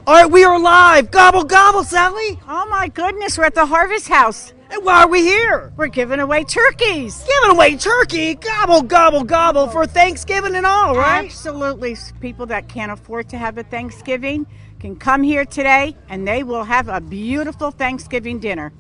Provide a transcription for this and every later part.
All right, we are live. Gobble, gobble, Sally. Oh my goodness, we're at the Harvest House. And why are we here? We're giving away turkeys. Giving away turkey. Gobble, gobble, gobble for Thanksgiving and all, right? Absolutely. People that can't afford to have a Thanksgiving can come here today and they will have a beautiful Thanksgiving dinner.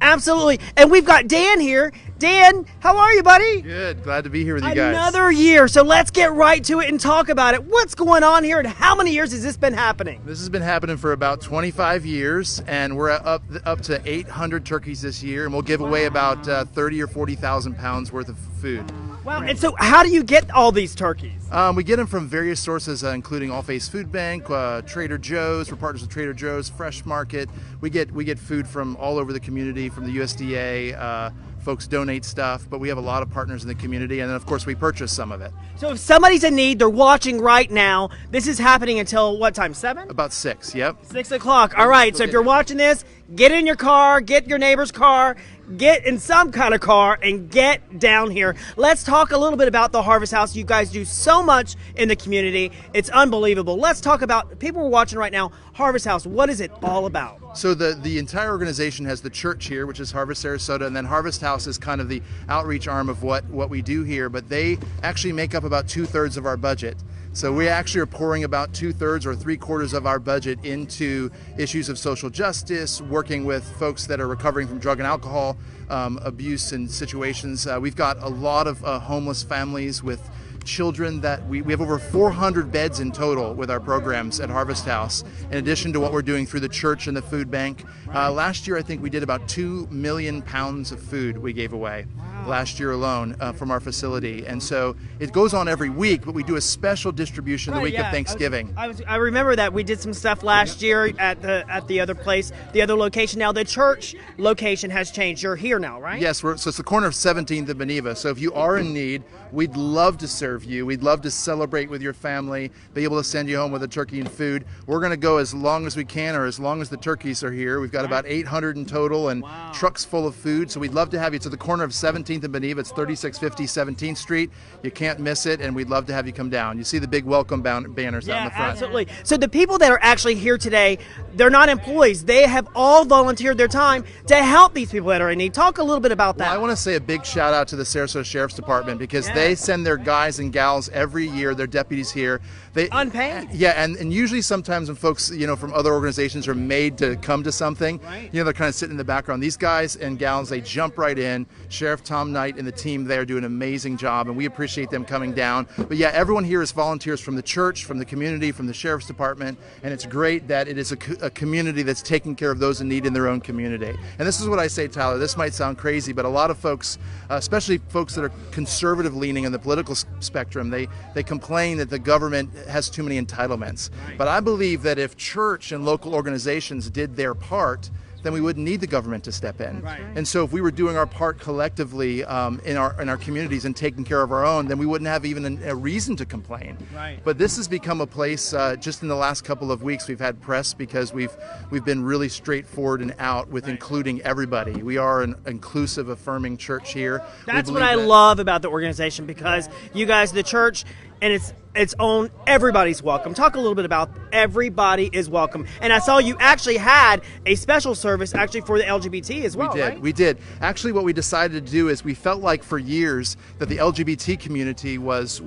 Absolutely. And we've got Dan here. Dan, how are you, buddy? Good. Glad to be here with you guys. Another year. So let's get right to it and talk about it. What's going on here and how many years has this been happening? This has been happening for about 25 years, and we're up to 800 turkeys this year, and we'll give away about 30 or 40,000 pounds worth of food. Wow. And so how do you get all these turkeys? We get them from various sources, including All Faiths Food Bank, Trader Joe's. We're partners with Trader Joe's, Fresh Market. We get food from all over the community, from the USDA. Folks donate stuff, but we have a lot of partners in the community, and then of course we purchase some of it. So if somebody's in need, they're watching right now. This is happening until what time? 7? About 6. Yep. 6 o'clock. All right. So if you're watching this, get in your car, get your neighbor's car, get in some kind of car, and get down here. Let's talk a little bit about the Harvest House. You guys do so much in the community. It's unbelievable. Let's talk about, people are watching right now, Harvest House. What is it all about? So the entire organization has the church here, which is Harvest Sarasota, and then Harvest House is kind of the outreach arm of what we do here, but they actually make up about 2/3 of our budget. So we actually are pouring about 2/3 or 3/4 of our budget into issues of social justice, working with folks that are recovering from drug and alcohol abuse and situations. We've got a lot of homeless families with children that we have over 400 beds in total with our programs at Harvest House, in addition to what we're doing through the church and the food bank. Last year, I think we did about 2 million pounds of food we gave away last year alone from our facility. And so it goes on every week, but we do a special distribution the week of Thanksgiving. I remember that we did some stuff last year at the other place, the other location. Now the church location has changed. You're here now, right? Yes, so it's the corner of 17th and Beneva. So if you are in need, we'd love to serve you. We'd love to celebrate with your family, be able to send you home with a turkey and food. We're going to go as long as we can, or as long as the turkeys are here. We've got about 800 in total, and trucks full of food. So we'd love to have you. It's at the corner of 17th and Beneva. It's 3650 17th Street. You can't miss it, and we'd love to have you come down. You see the big welcome banners out in the front. Absolutely. So the people that are actually here today, they're not employees. They have all volunteered their time to help these people that are in need. Talk a little bit about that. Well, I want to say a big shout out to the Sarasota Sheriff's Department, because they send their guys and gals every year, their deputies here. They unpaid. Yeah, and usually sometimes when folks, from other organizations are made to come to something, they're kind of sitting in the background. These guys and gals, they jump right in. Sheriff Tom Knight and the team there do an amazing job, and we appreciate them coming down. But yeah, everyone here is volunteers from the church, from the community, from the Sheriff's Department, and it's great that it is a community that's taking care of those in need in their own community. And this is what I say, Tyler, this might sound crazy, but a lot of folks, especially folks that are conservative leaning in the political spectrum, they complain that the government has too many entitlements. But I believe that if church and local organizations did their part, then we wouldn't need the government to step in. And so if we were doing our part collectively in our communities and taking care of our own, then we wouldn't have even a reason to complain. But this has become a place, just in the last couple of weeks, we've had press because we've been really straightforward and out with including everybody. We are an inclusive, affirming church here. That's what I love about the organization, because you guys, the church, and its own, everybody's welcome. Talk a little bit about everybody is welcome. And I saw you actually had a special service actually for the LGBT as well. We did. Actually, what we decided to do is we felt like for years that the LGBT community was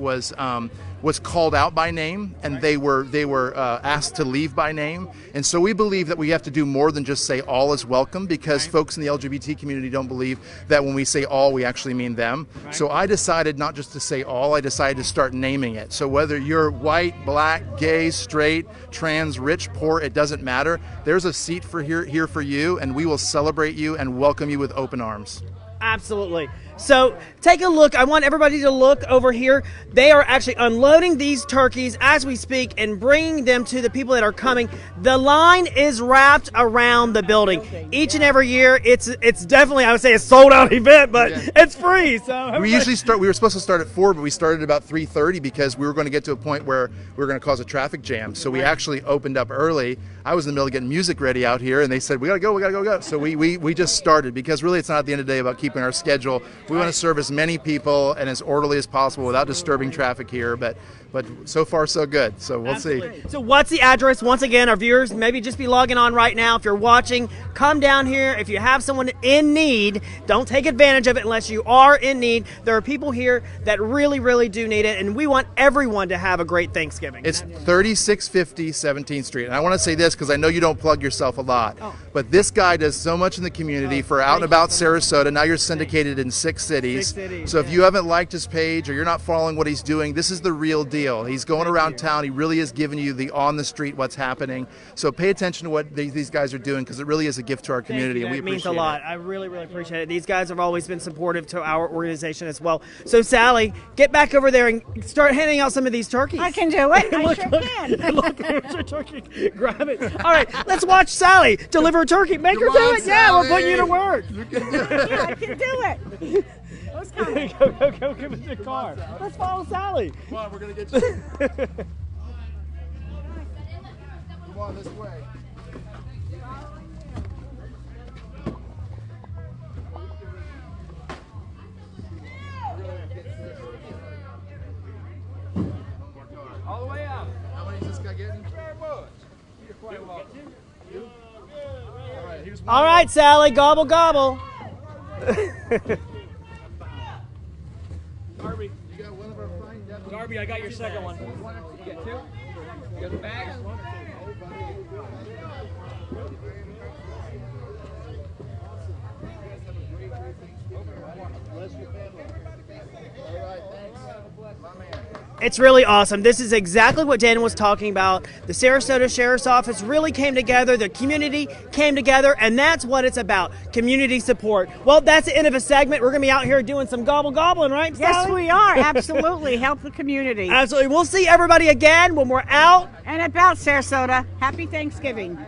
called out by name, and they were asked to leave by name. And so we believe that we have to do more than just say all is welcome, because folks in the LGBT community don't believe that when we say all, we actually mean them. So I decided not just to say all, I decided to start naming it. So whether you're white, black, gay, straight, trans, rich, poor, it doesn't matter. There's a seat here for you, and we will celebrate you and welcome you with open arms. Absolutely. So take a look. I want everybody to look over here. They are actually unloading these turkeys as we speak and bringing them to the people that are coming. The line is wrapped around the building. Each and every year, it's definitely, I would say, a sold out event, but it's free. So we were supposed to start at 4, but we started about 3:30 because we were going to get to a point where we were going to cause a traffic jam. So we actually opened up early. I was in the middle of getting music ready out here, and they said, we got to go. So we just started, because really it's not at the end of the day about keeping our schedule. We want to serve as many people and as orderly as possible without disturbing traffic here. But so far so good. So we'll see. So what's the address? Once again, our viewers maybe just be logging on right now. If you're watching, come down here. If you have someone in need, don't take advantage of it unless you are in need. There are people here that really, really do need it, and we want everyone to have a great Thanksgiving. It's 3650 17th Street. And I want to say this because I know you don't plug yourself a lot. But this guy does so much in the community for out and about Sarasota. Now you're syndicated in 6 cities. So if you haven't liked his page or you're not following what he's doing, this is the real deal. He's going around town. He really is giving you the on the street what's happening. So pay attention to what these guys are doing because it really is a gift to our community, and we appreciate it. It means a lot. I really, really appreciate it. These guys have always been supportive to our organization as well. So Sally, get back over there and start handing out some of these turkeys. I can do it. I sure can. Look, there's your turkey. Grab it. All right, let's watch Sally deliver a turkey. Make her do it. Yeah, we're putting you to work. Yeah, I can do it. Go give us the car. Let's follow Sally. Come on, we're going to get you. Come on, this way. All the way out. How many is this guy getting? Very much. You're quite welcome. All right, here's All right, Sally, gobble, gobble. Darby. You got one of our fine deputies. Darby, I got your second one. You get 2? You got the bags? It's really awesome. This is exactly what Dan was talking about. The Sarasota Sheriff's Office really came together. The community came together, and that's what it's about, community support. Well, that's the end of a segment. We're going to be out here doing some gobble-gobbling, right, Yes, Sally? we are. Absolutely. Help the community. Absolutely. We'll see everybody again when we're out. And about Sarasota, happy Thanksgiving.